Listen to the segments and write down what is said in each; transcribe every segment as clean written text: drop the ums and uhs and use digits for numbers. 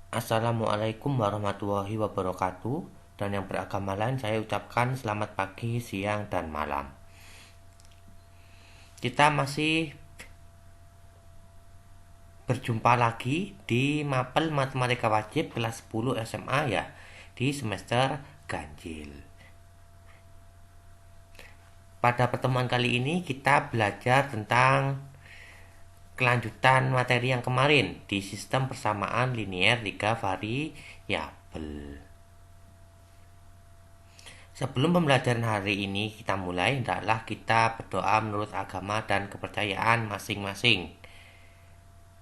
Assalamualaikum warahmatullahi wabarakatuh. Dan yang beragama lain saya ucapkan selamat pagi, siang, dan malam. Kita masih berjumpa lagi di Mapel Matematika Wajib kelas 10 SMA ya, di semester ganjil. Pada pertemuan kali ini kita belajar tentang kelanjutan materi yang kemarin di sistem persamaan linear 3 variabel. Sebelum pembelajaran hari ini kita mulai, hendaklah kita berdoa menurut agama dan kepercayaan masing-masing.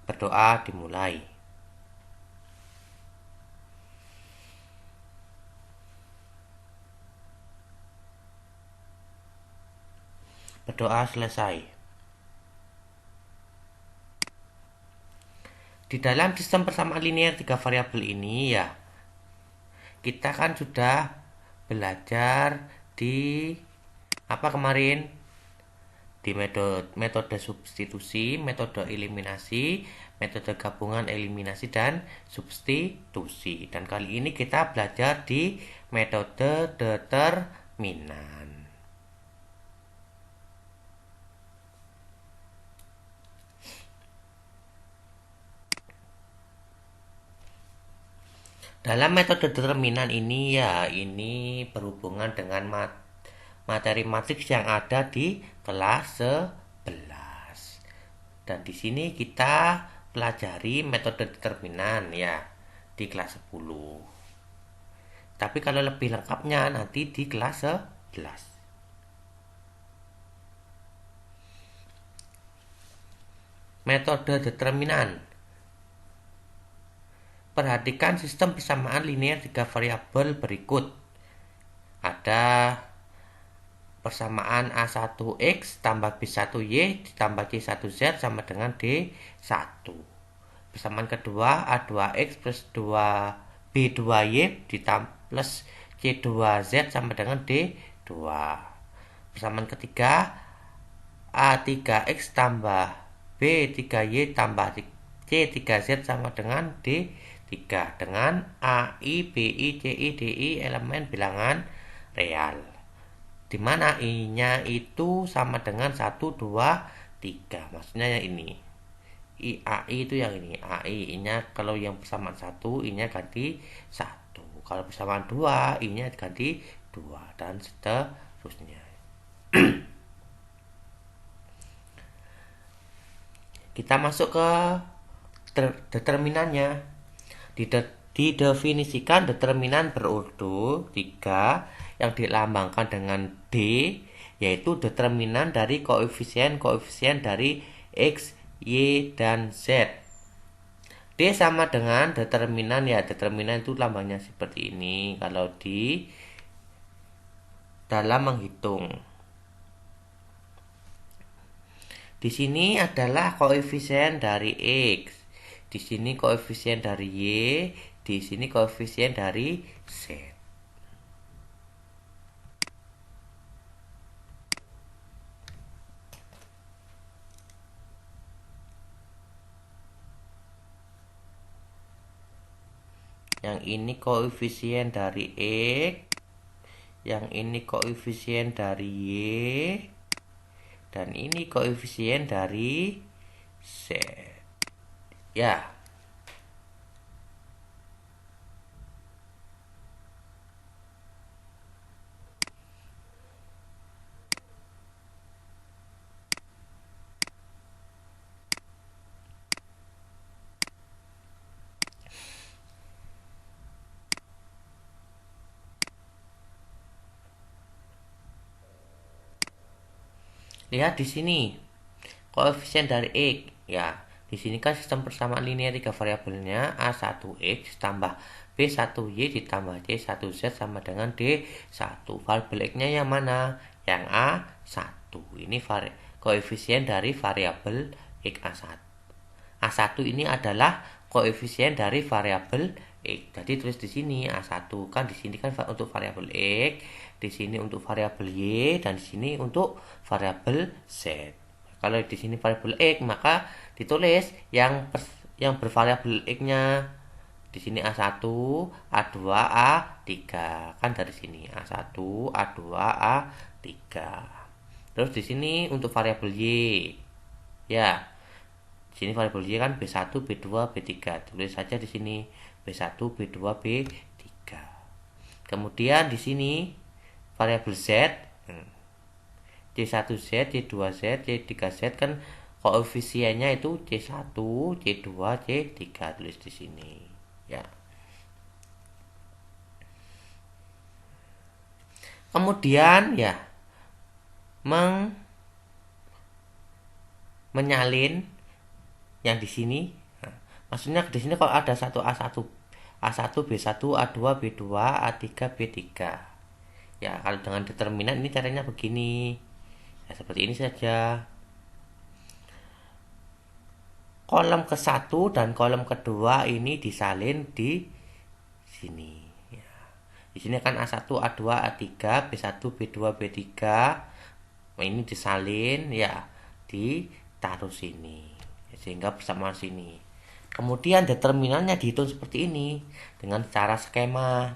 Berdoa dimulai. Berdoa selesai. Di dalam sistem persamaan linear 3 variabel ini ya, kita kan sudah belajar di apa kemarin? Di metode substitusi, metode eliminasi, metode gabungan eliminasi dan substitusi. Dan kali ini kita belajar di metode determinan. Dalam metode determinan ini ya, ini berhubungan dengan materi matriks yang ada di kelas 11. Dan di sini kita pelajari metode determinan ya di kelas 10. Tapi kalau lebih lengkapnya nanti di kelas 11. Metode determinan. Perhatikan sistem persamaan linear 3 variabel berikut. Ada persamaan A1X tambah B1Y ditambah C1Z sama dengan D1. Persamaan kedua A2X plus 2B2Y plus C2Z sama dengan D2. Persamaan ketiga A3X tambah B3Y tambah C3Z sama dengan D3 dengan AI, BI, CI, DI elemen bilangan real, di mana I-nya itu sama dengan 1, 2, 3. Maksudnya yang ini. AI itu yang ini. AI, I-nya kalau yang persamaan 1, I-nya ganti 1. Kalau persamaan 2, I-nya ganti 2 dan seterusnya. Kita masuk ke determinannya. Didefinisikan determinan berurut 3 yang dilambangkan dengan D, yaitu determinan dari koefisien dari X, Y, dan Z. D sama dengan determinan ya, determinan itu lambangnya seperti ini kalau di dalam menghitung. Di sini adalah koefisien dari X, di sini koefisien dari Y, di sini koefisien dari Z. Yang ini koefisien dari X, yang ini koefisien dari Y, dan ini koefisien dari Z. Ya. Lihat di sini. Koefisien dari X ya. Di sini kan sistem persamaan linear 3 variabelnya A1X tambah B1Y ditambah C1Z sama dengan D1. Variabel X-nya yang mana? Yang A1. Ini koefisien dari variabel X A1. A1 ini adalah koefisien dari variabel X. Jadi tulis di sini A1 kan di sini kan untuk variabel X, di sini untuk variabel Y, dan di sini untuk variabel Z. Kalau di sini variabel X maka ditulis yang bervariabel X-nya Di sini A1, A2, A3. Kan dari sini A1, A2, A3. Terus di sini untuk variabel Y. Ya, di sini variabel Y kan B1, B2, B3. Tulis saja di sini B1, B2, B3. Kemudian di sini variabel Z, C1Z, C2Z, C3Z kan koefisiennya itu C1, C2, C3, tulis di sini. Ya. Kemudian ya menyalin yang di sini. Nah, maksudnya di sini kalau ada satu A1, A1, B1, A2, B2, A3, B3. Ya, kalau dengan determinan ini caranya begini. Ya, seperti ini saja. Kolom ke-1 dan kolom kedua ini disalin di sini. Ya. Di sini kan A1, A2, A3, B1, B2, B3. Ini disalin ya, ditaruh sini. Sehingga bersama sini. Kemudian determinannya dihitung seperti ini dengan cara skema.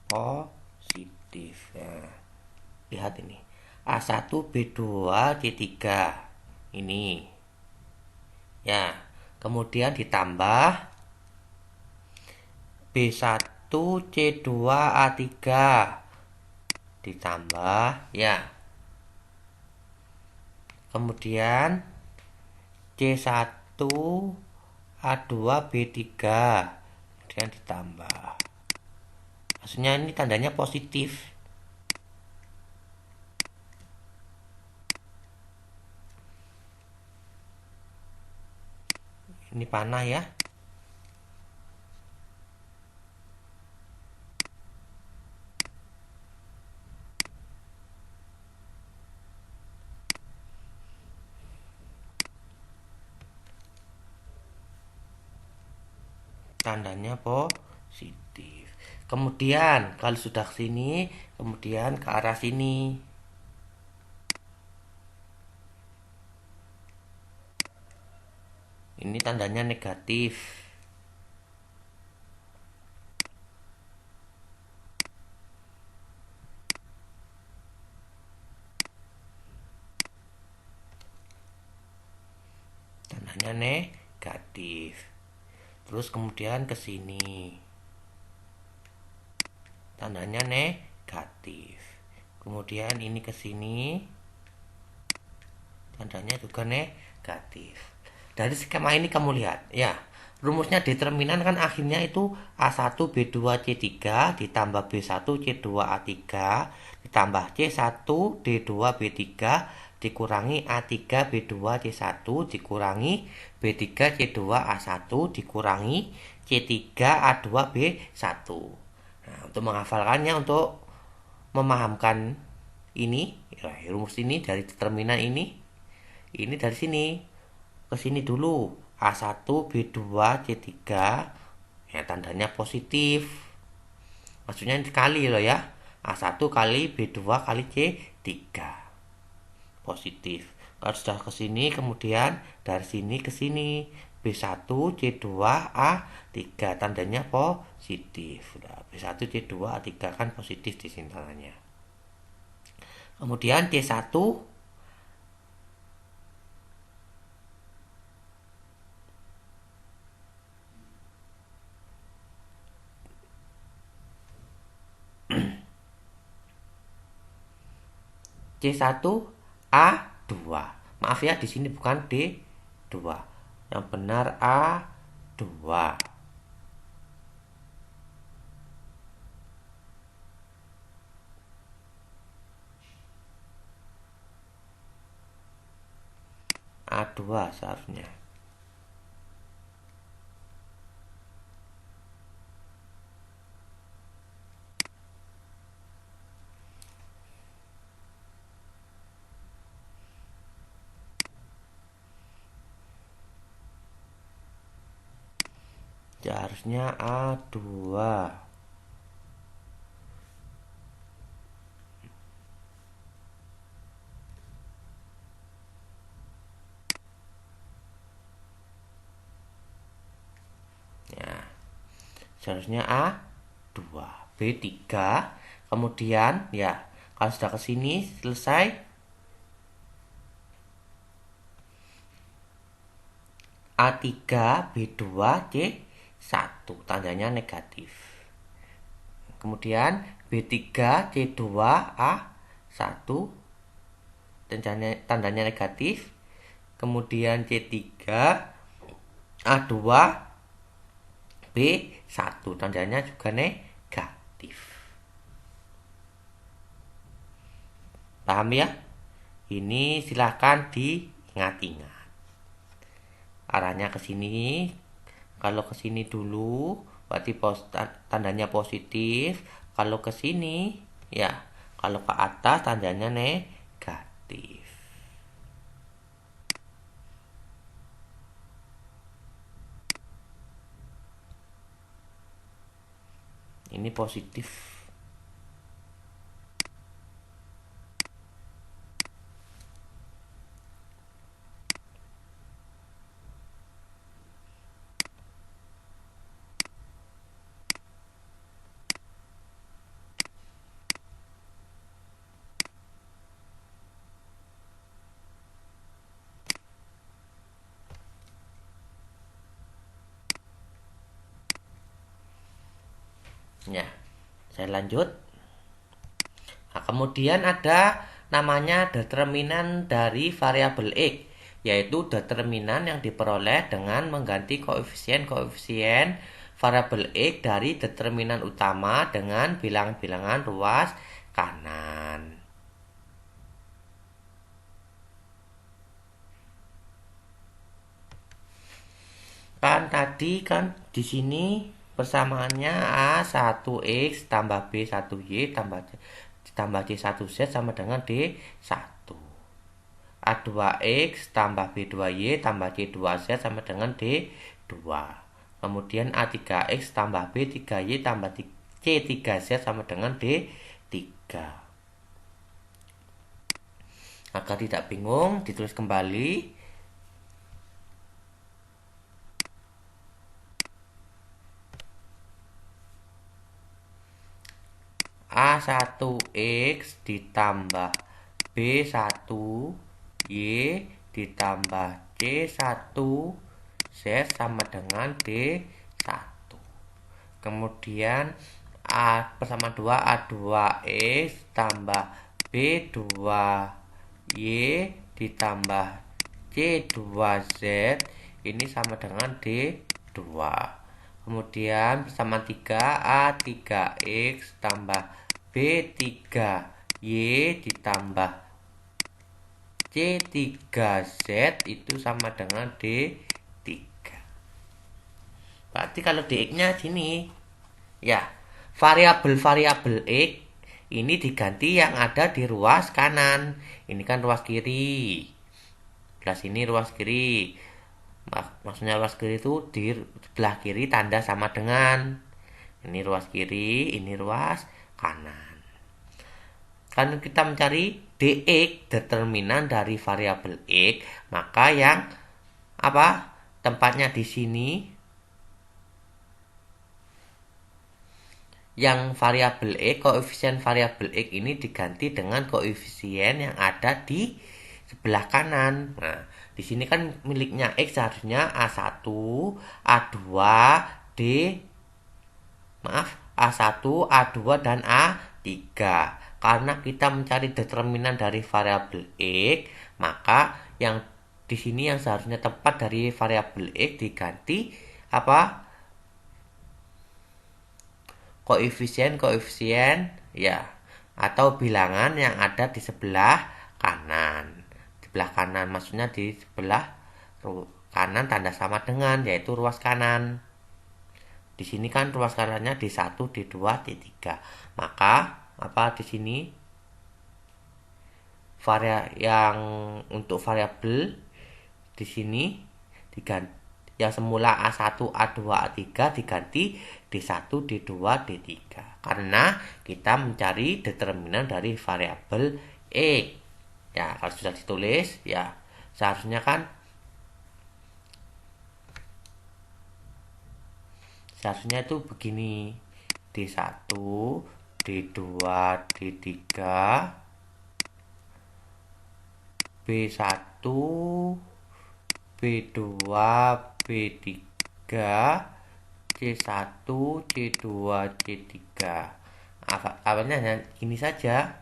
Positif. Nah, lihat ini. A1, B2, C3. Ini. Ya. Kemudian ditambah B1, C2, A3. Ditambah ya. Kemudian C1, A2, B3. Kemudian ditambah. Maksudnya ini tandanya positif. Ini panah ya. Tandanya positif. Kemudian kalau sudah sini, kemudian ke arah sini. Ini tandanya negatif. Tandanya negatif. Terus kemudian ke sini. Tandanya negatif. Kemudian ini ke sini. Tandanya juga negatif. Dari skema ini kamu lihat, ya. Rumusnya determinan kan akhirnya itu A1 B2 C3 ditambah B1 C2 A3 ditambah C1 D2 B3 dikurangi A3 B2 C1 dikurangi B3 C2 A1 dikurangi C3 A2 B1. Nah, untuk menghafalkannya, untuk memahamkan ini, ya, rumus ini dari determinan ini dari sini ke sini dulu. A1 B2 C3 ya tandanya positif. Maksudnya ini kali loh ya. A1 kali B2 kali C3. Positif. Kalau sudah ke sini kemudian dari sini ke sini B1 C2 A3 tandanya positif. Nah, B1 C2 A3 kan positif di sini tandanya. Kemudian C1 C1 A2. Maaf ya, di sini bukan D2. Yang benar A2. A2 seharusnya. Harusnya A2. Ya, seharusnya A2, B3. Kemudian ya, kalau sudah ke sini selesai, A3, B2, C1, tandanya negatif. Kemudian B3, C2, A1, tandanya negatif. Kemudian C3, A2, B1, tandanya juga negatif. Paham ya? Ini silahkan diingat-ingat. Arahnya ke sini. Kalau ke sini dulu berarti tandanya positif. Kalau ke sini ya, kalau ke atas tandanya negatif. Ini positif. Ya, saya lanjut. Nah, kemudian ada namanya determinan dari variabel X, yaitu determinan yang diperoleh dengan mengganti koefisien-koefisien variabel X dari determinan utama dengan bilang-bilangan ruas kanan. Kan tadi kan di sini persamaannya A1X tambah B1Y tambah C1Z sama dengan D1. A2X tambah B2Y tambah C2Z sama dengan D2. Kemudian A3X tambah B3Y tambah C3Z sama dengan D3. Agar tidak bingung, ditulis kembali. A1X ditambah B1Y ditambah C1Z sama dengan D1. Kemudian A bersama 2 A2X tambah B2Y ditambah C2Z ini sama dengan D2. Kemudian bersama 3 A3X tambah B3Y ditambah C3Z itu sama dengan D3. Berarti kalau dx-nya sini ya, variabel-variabel X ini diganti yang ada di ruas kanan. Ini kan ruas kiri. Belah sini ruas kiri. Maksudnya ruas kiri itu di sebelah kiri tanda sama dengan. Ini ruas kiri, ini ruas kanan. Kan kita mencari dx, determinan dari variabel X, maka yang tempatnya di sini, yang variabel X, koefisien variabel X ini diganti dengan koefisien yang ada di sebelah kanan. Nah, di sini kan miliknya X harusnya A1, A2, A1, A2 dan A3. Karena kita mencari determinan dari variabel X, maka yang di sini yang seharusnya tepat dari variabel X diganti koefisien ya, atau bilangan yang ada di sebelah kanan. Di sebelah kanan maksudnya di sebelah kanan tanda sama dengan, yaitu ruas kanan. Di sini kan ruas kanannya D1, D2, D3. Maka di sini yang untuk variabel di sini diganti yang semula A1, A2, A3 diganti D1, D2, D3. Karena kita mencari determinan dari variabel X. Ya, kalau sudah ditulis, ya seharusnya itu begini. D1, D2, D3, B1, B2, B3, C1, C2, C3. Awalnya hanya ini saja.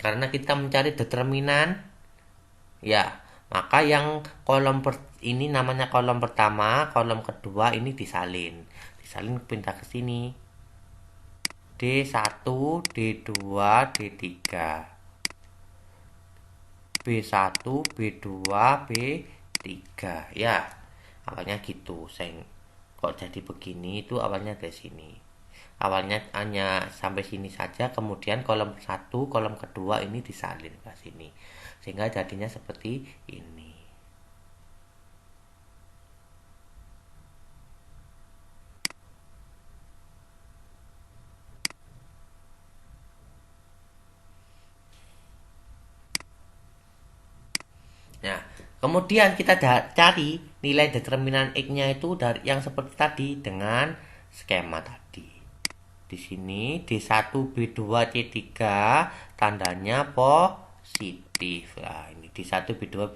Karena kita mencari determinan, ya, maka yang ini namanya kolom pertama, kolom kedua ini disalin pindah ke sini. D1, D2, D3, B1, B2, B3. Ya, awalnya gitu. Kok jadi begini, itu awalnya dari sini. Awalnya hanya sampai sini saja, kemudian kolom 1, kolom kedua ini disalin ke sini. Sehingga jadinya seperti ini. Nah, kemudian kita cari nilai determinan X-nya itu dari yang seperti tadi dengan skema tadi. Di sini D1, B2, C3 tandanya positif. Nah, ini D1, B2,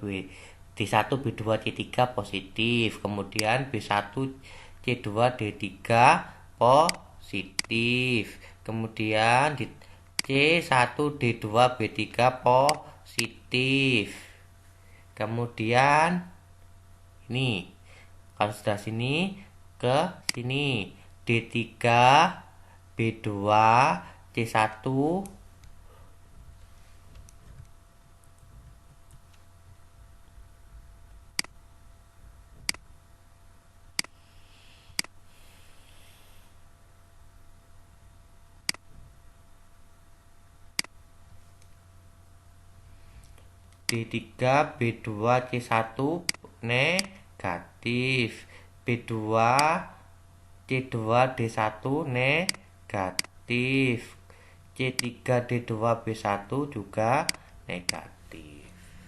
D1, B2, C3 positif. Kemudian B1, C2, D3 positif. Kemudian di C1, D2, B3 positif. Kemudian ini kalau sudah sini ke sini D3, B2, C1, D3, B2, C1 negatif, B2, C2, D1 negatif, C3, D2, B1 juga negatif.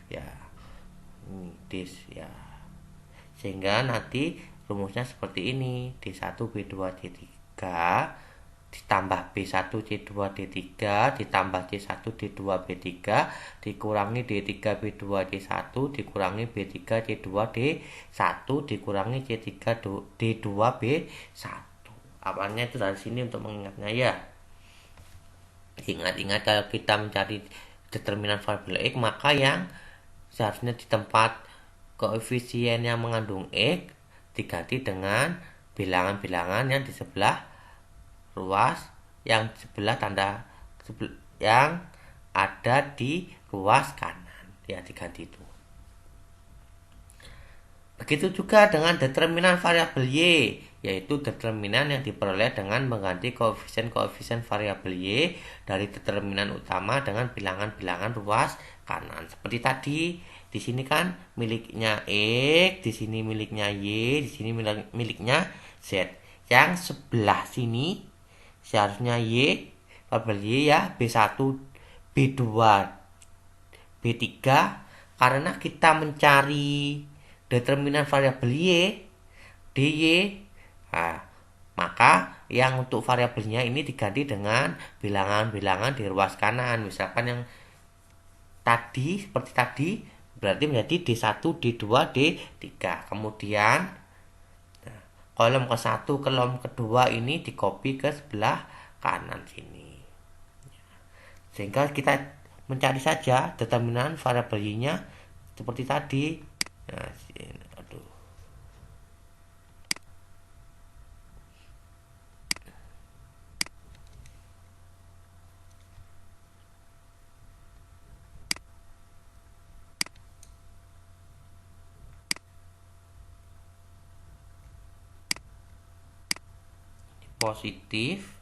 Ya, ini ya. Sehingga nanti rumusnya seperti ini. D1, B2, C3 ditambah B1, C2, D3 ditambah C1, D2, B3 dikurangi D3, B2, C1 dikurangi B3, C2, D1 dikurangi C3, D2, B1. Awalnya itu dari sini untuk mengingatnya ya. Ingat-ingat kalau kita mencari determinan variabel X, maka yang seharusnya di tempat koefisien yang mengandung X diganti dengan bilangan-bilangan yang di sebelah ruas, yang sebelah tanda yang ada di ruas kanan, ya diganti itu. Begitu juga dengan determinan variabel Y, yaitu determinan yang diperoleh dengan mengganti koefisien variabel Y dari determinan utama dengan bilangan-bilangan ruas kanan. Seperti tadi, di sini kan miliknya X, di sini miliknya Y, di sini miliknya Z. Yang sebelah sini seharusnya variabel Y ya, B1, B2, B3, karena kita mencari determinan variabel Y, dy, nah, maka yang untuk variabelnya ini diganti dengan bilangan-bilangan di ruas kanan. Misalkan yang tadi seperti tadi berarti menjadi D1, D2, D3. Kemudian kolom ke-1, kolom kedua ini dikopi ke sebelah kanan sini. Sehingga kita mencari saja determinan variabel Y-nya seperti tadi. Nah, aduh. positif,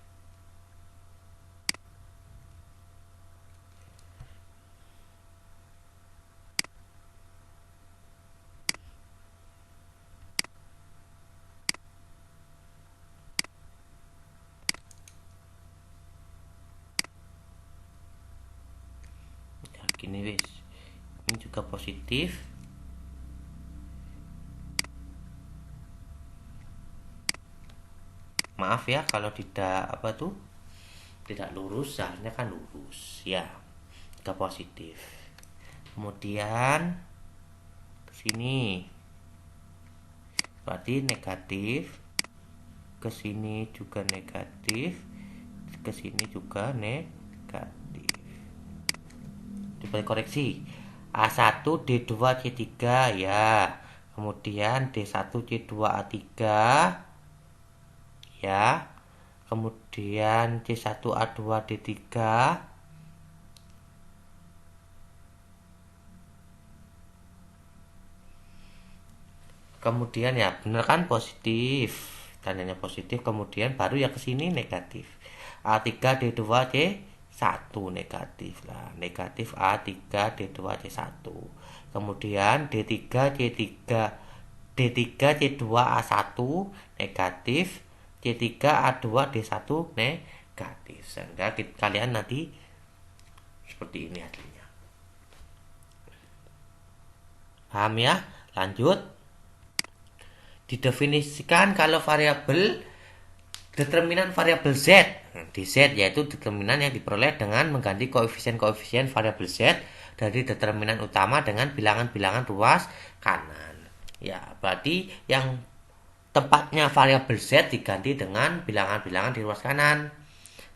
gini wis, ini juga positif. Maaf ya kalau tidak tidak lurus, seharusnya kan lurus ya, juga positif. Kemudian ke sini berarti negatif, ke sini juga negatif, ke sini juga negatif. Coba koreksi, A1 D2 C3 ya, kemudian D1 C2 A3 ya, kemudian C1 A2 D3, kemudian ya bener kan positif, tandanya positif, kemudian baru ya ke sini negatif, A3 D2 C1 negatif lah, negatif A3 D2 C1, kemudian D3 C3 D3 C2 A1 negatif, C3 A2 D1 negatif, sehingga kalian nanti seperti ini hasilnya. Paham ya? Lanjut. Didefinisikan kalau variabel determinan variabel Z di Z, yaitu determinan yang diperoleh dengan mengganti koefisien-koefisien variabel Z dari determinan utama dengan bilangan-bilangan ruas kanan. Ya, berarti yang tempatnya variabel Z diganti dengan bilangan-bilangan di ruas kanan.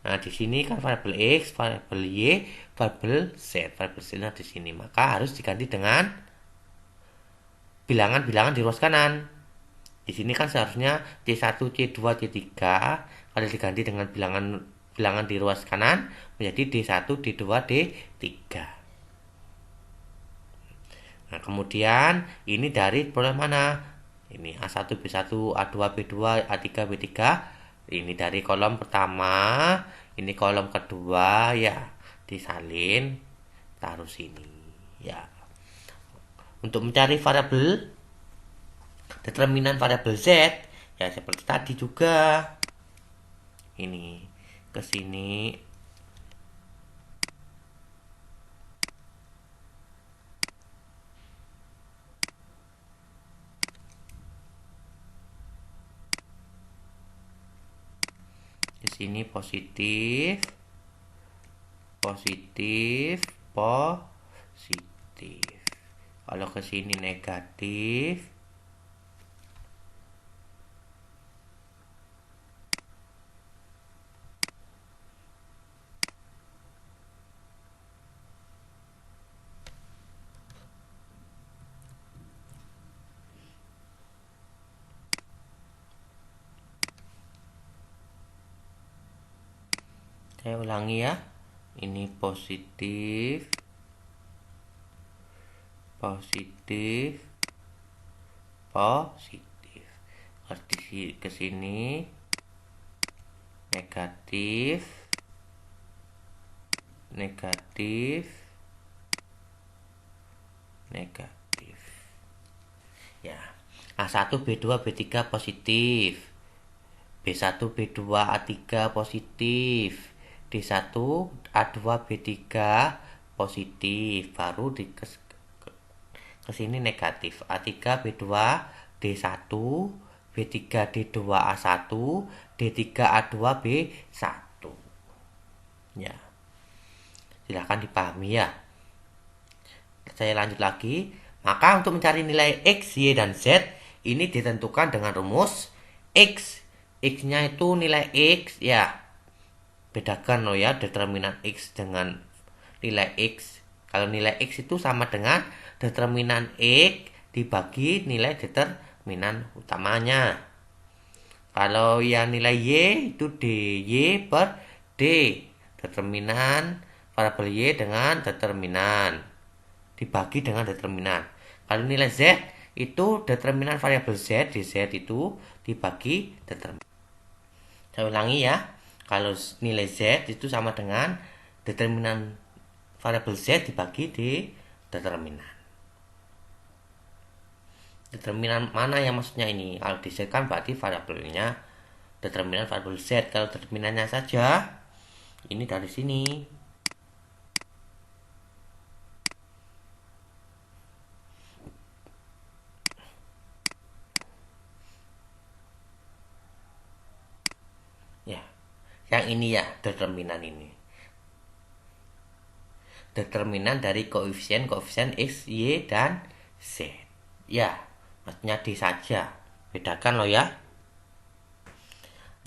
Nah, di sini kan variabel X, variabel Y, variabel Z. Variabel Z di sini, maka harus diganti dengan bilangan-bilangan di ruas kanan. Di sini kan seharusnya C1, C2, C3, kalau diganti dengan bilangan di ruas kanan menjadi D1, D2, D3. Nah, kemudian ini dari peroleh mana? Ini A1, B1, A2, B2, A3, B3. Ini dari kolom pertama, ini kolom kedua ya, disalin taruh sini ya. Untuk mencari variabel determinan variabel Z ya seperti tadi juga, ini ke sini di sini positif, positif, positif. Kalau ke sini negatif, saya ulangi ya, ini positif, positif, positif. Ke sini negatif, negatif, negatif. Ya, A1 B2 B3 positif, B1 B2 A3 positif, D1 A2 B3 positif, baru ke sini negatif, A3 B2 D1 B3 D2 A1 D3 A2 B1 ya. Silahkan dipahami ya. Saya lanjut lagi. Maka untuk mencari nilai X, Y, dan Z ini ditentukan dengan rumus X. X-nya itu nilai X ya. Bedakan loh ya determinan X dengan nilai X. Kalau nilai X itu sama dengan determinan X dibagi nilai determinan utamanya. Kalau yang nilai Y itu DY per D. Determinan variabel Y dengan determinan dibagi dengan determinan. Kalau nilai Z itu determinan variabel Z di Z itu dibagi determinan. Saya ulangi ya. Kalau nilai Z itu sama dengan determinan variabel Z dibagi di determinan. Determinan mana yang maksudnya ini? Kalau di Z kan berarti variabelnya determinan variabel Z. Kalau determinannya saja, ini dari sini. Ya, yang ini ya, determinan ini. Determinan dari koefisien X, Y, dan Z. Ya, maksudnya D saja. Bedakan loh ya.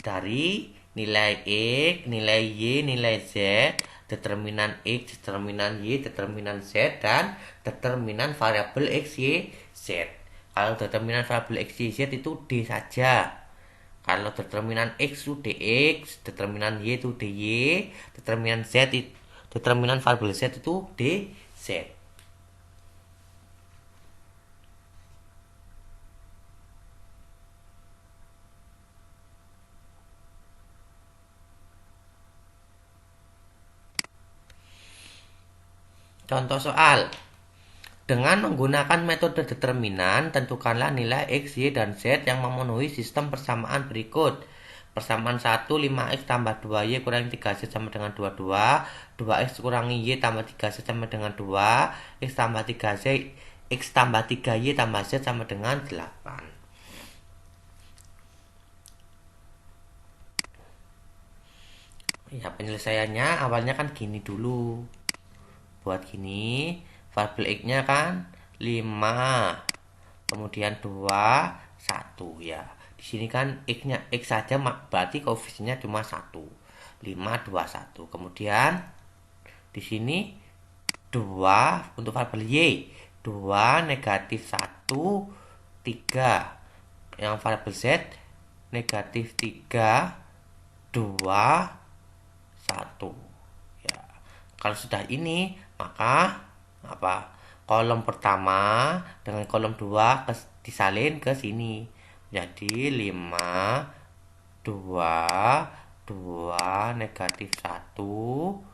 Dari nilai X, nilai Y, nilai Z, determinan X, determinan Y, determinan Z, dan determinan variabel X, Y, Z. Kalau determinan variabel X, Y, Z itu D saja. Kalau determinan X itu DX, determinan Y itu DY, determinan Z itu, determinan variabel Z itu DZ. Contoh soal. Dengan menggunakan metode determinan, tentukanlah nilai X, Y, dan Z yang memenuhi sistem persamaan berikut. Persamaan 1, 5X tambah 2Y kurangi 3Z sama dengan 22. 2X kurangi Y tambah 3Z sama dengan 2. X tambah 3Z, X tambah 3Y tambah Z sama dengan 8. Ya, penyelesaiannya awalnya kan gini dulu. Buat gini, variabel X-nya kan 5, kemudian 2, 1 ya. Di sini kan X-nya X saja berarti koefisiennya cuma 1. 5, 2, 1. Kemudian di sini 2 untuk variabel Y. 2, negatif 1, 3. Yang variabel Z negatif 3, 2, 1. Ya. Kalau sudah ini, maka kolom pertama dengan kolom 2 disalin ke sini. Jadi 5, 2, 2, negatif 1,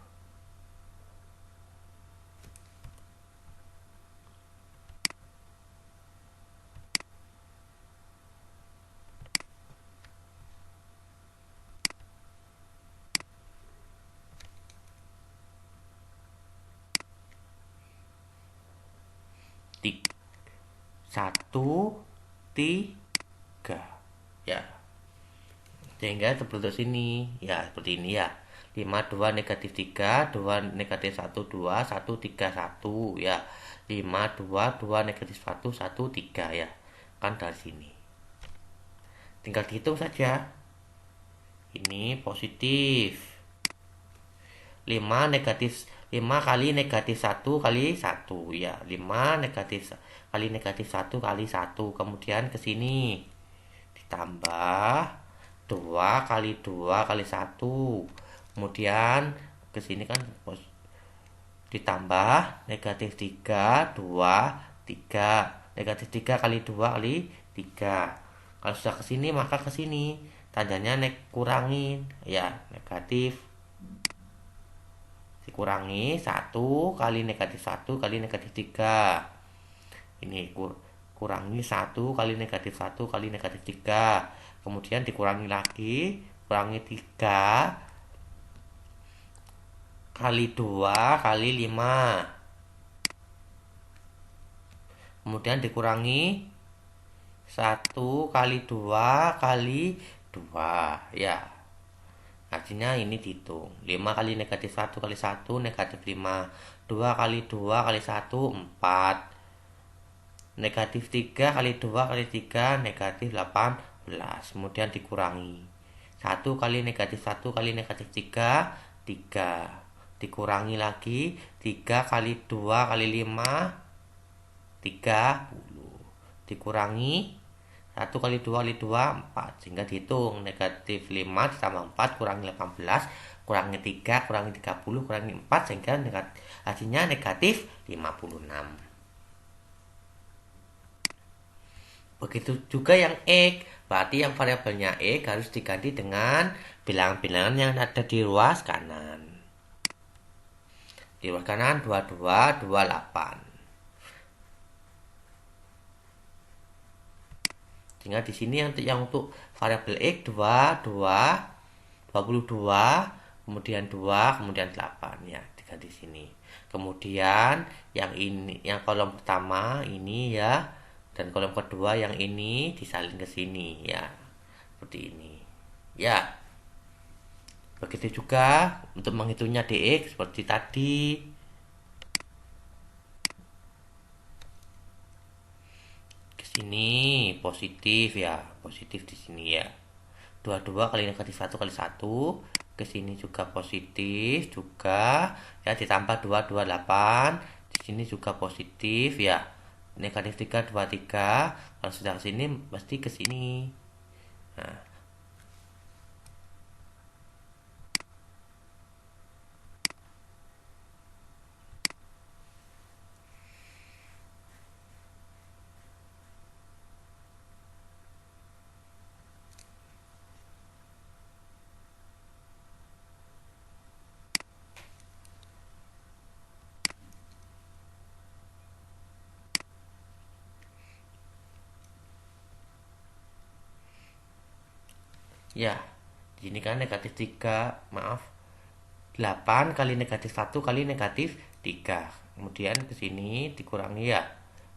satu, 3 ya, sehingga seperti sini ya, seperti ini ya. 5, 2, negatif 3, 2, negatif 1, 2, 1, 3, 1 ya. 5, 2, 2, negatif 1, 1, 3 ya. Kan dari sini tinggal dihitung saja. Ini positif 5 negatif 5 kali negatif 1 kali 1 ya. 5 negatif kali negatif 1 kali 1. Kemudian ke sini ditambah 2 kali 2 kali 1. Kemudian ke sini kan ditambah negatif 3, 2, 3. Negatif 3 kali 2 kali 3. Kalau sudah ke sini maka ke sini tandanya kurangin ya, negatif dikurangi 1 kali negatif 1 kali negatif 3. Ini kurangi 1 kali negatif 1 kali negatif 3. Kemudian dikurangi lagi, kurangi 3 kali 2 kali 5. Kemudian dikurangi 1 kali 2 kali 2 ya. Artinya ini dihitung 5 kali negatif 1 kali 1 negatif 5. 2 kali 2 kali 1 4. Negatif 3 kali 2 kali 3 negatif 18. Kemudian dikurangi 1 kali negatif 1 kali negatif 3 3. Dikurangi lagi 3 kali 2 kali 5 30. Dikurangi 1 kali 2 kali 2 4. Sehingga dihitung negatif 5 ditambah 4 kurangi 18 kurangi 3 kurangi 30 kurangi 4 sehingga hasilnya negatif 56. Begitu juga yang X, berarti yang variabelnya X harus diganti dengan bilangan-bilangan yang ada di ruas kanan. Di ruas kanan 22, 28. Sehingga di sini yang untuk variabel X 2, 22, kemudian 2, kemudian 8 ya, diganti di sini. Kemudian yang ini, yang kolom pertama ini ya, dan kolom kedua yang ini disalin ke sini ya, seperti ini ya. Begitu juga untuk menghitungnya dx seperti tadi. Ke sini positif ya, positif di sini ya. 22 kali negatif 1 kali 1, ke sini juga positif juga ya, ditambah 2 28, di sini juga positif ya. Negatif 3 23, kalau sudah ke sini pasti ke sini. Nah, ya, di sini kan negatif 3, maaf, 8 kali negatif 1 kali negatif 3. Kemudian ke sini dikurangi ya.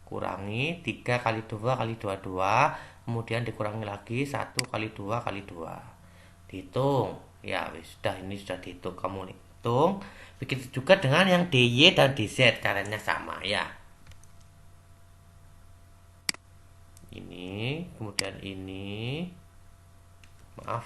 Kurangi 3 kali 2 kali 22, kemudian dikurangi lagi 1 kali 2 kali 2. Dihitung. Ya, sudah, ini sudah dihitung, kamu hitung. Begitu juga dengan yang DY dan DZ, caranya sama ya. Ini, kemudian ini. Maaf.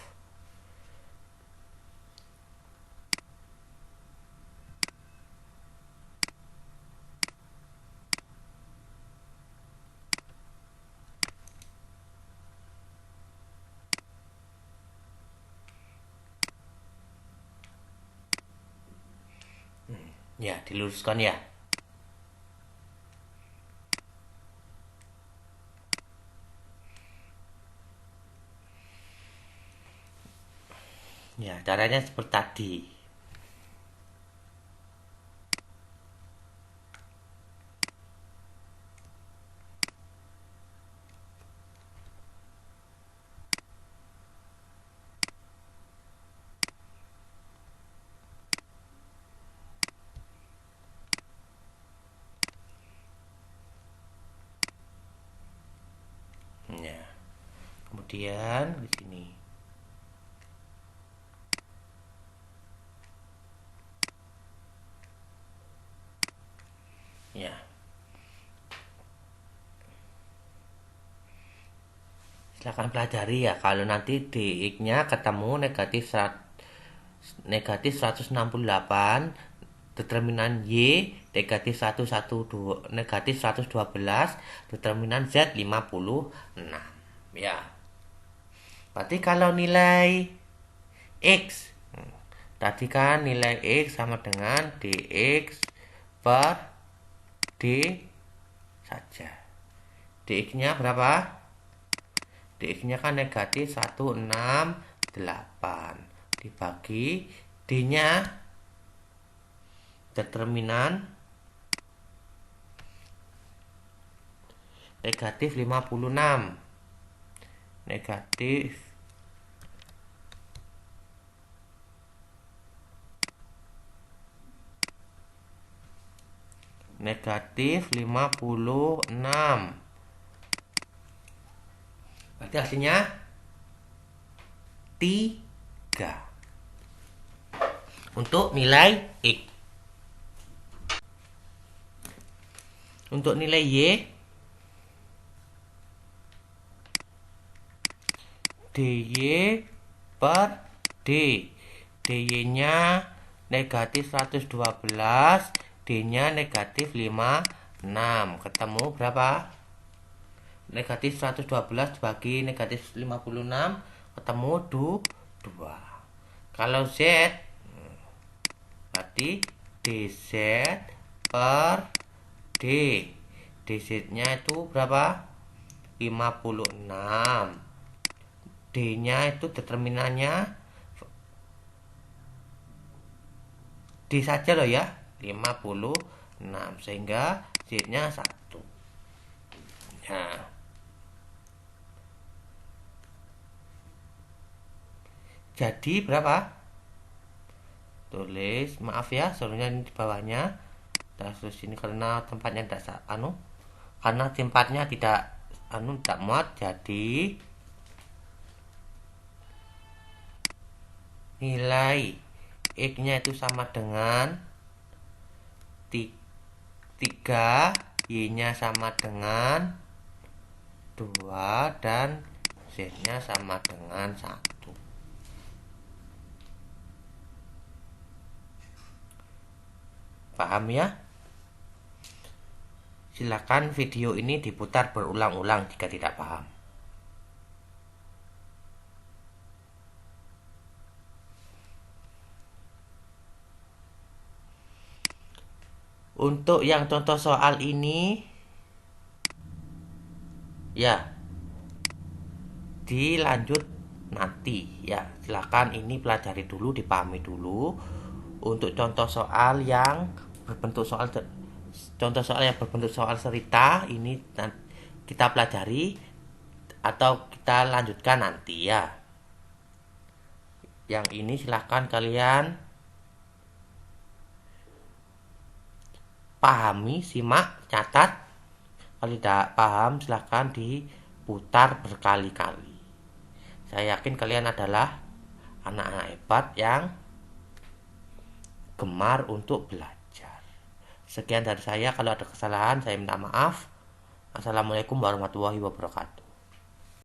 Ya, diluruskan ya. Ya, caranya seperti tadi. Ya. Kemudian di sini. Ya. Silahkan pelajari ya, kalau nanti dx-nya ketemu negatif 168, determinan y negatif 112, negatif 112, determinan z 56 ya. Berarti kalau nilai x, tadi kan nilai x sama dengan dx per d saja. Dx-nya berapa? Dx-nya kan negatif 168 dibagi D-nya determinan negatif 56. Negatif negatif 56. Berarti hasilnya 3 untuk nilai X. Untuk nilai Y, dy per d, dy-nya negatif 112, d-nya negatif 56. Ketemu berapa? Negatif 112 dibagi negatif 56, ketemu 2. Kalau Z, berarti dz per d. dz-nya itu berapa? 56. D-nya itu determinannya D saja loh ya, 56, sehingga Z-nya 1. Nah, jadi berapa? Tulis, maaf ya, seluruhnya ini di bawahnya. Terus ini karena tempatnya tidak karena tempatnya tidak tidak muat, jadi nilai X-nya itu sama dengan 3, Y-nya sama dengan 2, dan Z-nya sama dengan 1. Paham ya? Silakan video ini diputar berulang-ulang jika tidak paham. Untuk yang contoh soal ini, ya, dilanjut nanti ya. Silakan ini pelajari dulu, dipahami dulu. Untuk contoh soal yang berbentuk soal cerita ini kita pelajari atau kita lanjutkan nanti ya. Yang ini silahkan kalian pahami, simak, catat. Kalau tidak paham silahkan diputar berkali-kali. Saya yakin kalian adalah anak-anak hebat yang gemar untuk belajar. Sekian dari saya, kalau ada kesalahan saya minta maaf. Assalamualaikum warahmatullahi wabarakatuh.